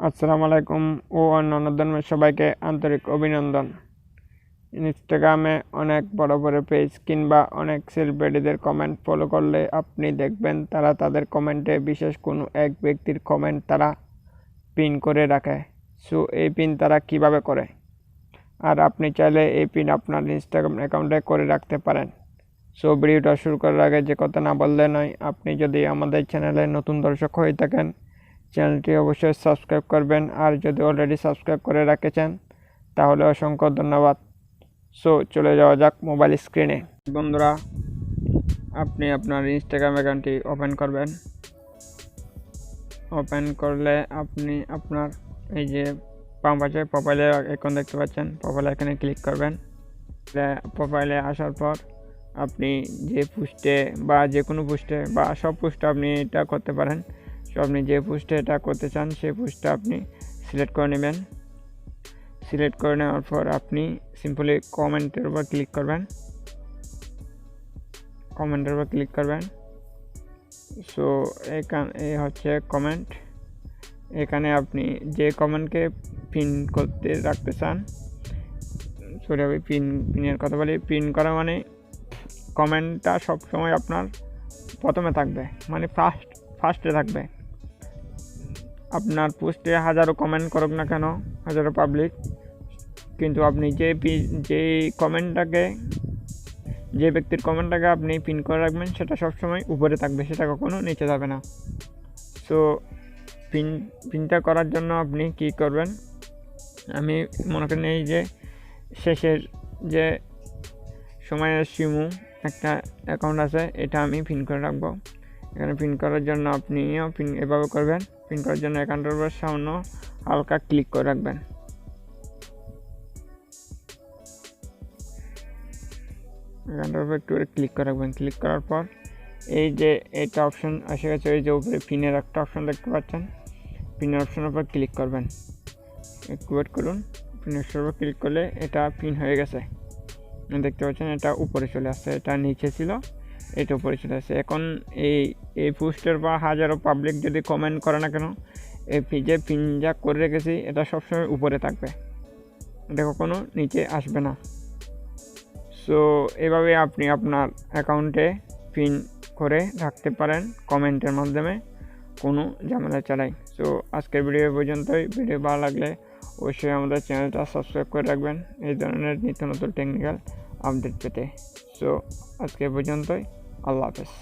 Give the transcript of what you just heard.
আসসালামু আলাইকুম ও অন্যান্য ধর্মের সবাইকে আন্তরিক অভিনন্দন। ইনস্টাগ্রামে অনেক বড় বড় পেজ কিংবা অনেক সেলিব্রিটিদের কমেন্ট ফলো করলে আপনি দেখবেন তারা তাদের কমেন্টে বিশেষ কোনো এক ব্যক্তির কমেন্ট তারা পিন করে রাখে। সো এই পিন তারা কিভাবে করে, আর আপনি চাইলে এই পিন আপনার ইনস্টাগ্রাম অ্যাকাউন্টে করে রাখতে পারেন। সো ভিডিওটা শুরু করার আগে যে কথা না বললে নয়, আপনি যদি আমাদের চ্যানেলে নতুন দর্শক হয়ে থাকেন চ্যানেলটি অবশ্যই সাবস্ক্রাইব করবেন, আর যদি অলরেডি সাবস্ক্রাইব করে রেখেছেন তাহলে অসংখ্য ধন্যবাদ। সো চলে যাওয়া যাক মোবাইল স্ক্রিনে। বন্ধুরা, আপনি আপনার ইনস্টাগ্রাম অ্যাকাউন্টটি ওপেন করবেন। ওপেন করলে আপনি আপনার এই যে বাম পাশে প্রোফাইলে আইকন দেখতে পাচ্ছেন, প্রোফাইলে এখানে ক্লিক করবেন। প্রোফাইলে আসার পর আপনি যে পোস্টে বা যে কোনো পোস্টে বা সব পোস্টে আপনি এটা করতে পারেন। সো আপনি যে পোস্টে এটা করতে চান সেই পোস্টটা আপনি সিলেক্ট করে নেবেন। সিলেক্ট করে নেওয়ার পর আপনি সিম্পলি কমেন্টের উপর ক্লিক করবেন। সো এই হচ্ছে কমেন্ট। এখানে আপনি যে কমেন্টকে পিন করতে রাখতে চান, সরি আমি পিনের কথা বলি। পিন করা মানে কমেন্টটা সবসময় আপনার প্রথমে থাকবে, মানে ফার্স্টে থাকবে। আপনার পোস্টে হাজারো কমেন্ট করুক না কেন, হাজারো পাবলিক, কিন্তু আপনি যে ব্যক্তির কমেন্টটাকে আপনি পিন করে রাখবেন সেটা সবসময় উপরে থাকবে, সেটা কখনো নিচে যাবে না। সো পিনটা করার জন্য আপনি কি করবেন, আমি মনে করেন এই যে শেষের যে সময়ের শিমু একটা অ্যাকাউন্ট আছে, এটা আমি পিন করে রাখবো। এখানে পিন করার জন্য আপনিও পিন এভাবে করবেন। পিন করার জন্য অ্যাকাউন্টের উপর সামান্য হালকা ক্লিক করে রাখবেন। অ্যাকাউন্টের উপর একটু ক্লিক করে রাখবেন। ক্লিক করার পর এই যে এটা অপশন এসে গেছে, এই যে উপরে পিনের একটা অপশন দেখতে পাচ্ছেন, পিনের অপশনের উপর ক্লিক করবেন। একটু ওয়েট করুন। পিনের উপর ক্লিক করলে এটা পিন হয়ে গেছে, দেখতে পাচ্ছেন। এটা উপরে চলে আসছে, এটা নিচে ছিল, এটা উপরে চলে আসছে। এখন এই পোস্টের বা হাজারো পাবলিক যদি কমেন্ট করে না কেন, এই যে পিন যা করে রেখেছি এটা সবসময় উপরে থাকবে, এটা কখনো নিচে আসবে না। সো এভাবে আপনি আপনার অ্যাকাউন্টে পিন করে রাখতে পারেন কমেন্টের মাধ্যমে, কোনো ঝামেলা ছাড়াই। সো আজকের ভিডিও পর্যন্তই। ভিডিও ভালো লাগলে অবশ্যই আমাদের চ্যানেলটা সাবস্ক্রাইব করে রাখবেন এই ধরনের নিত্য নতুন টেকনিক্যাল আপডেট পেতে। সো আজকে পর্যন্তই, আল্লাহ হাফেজ।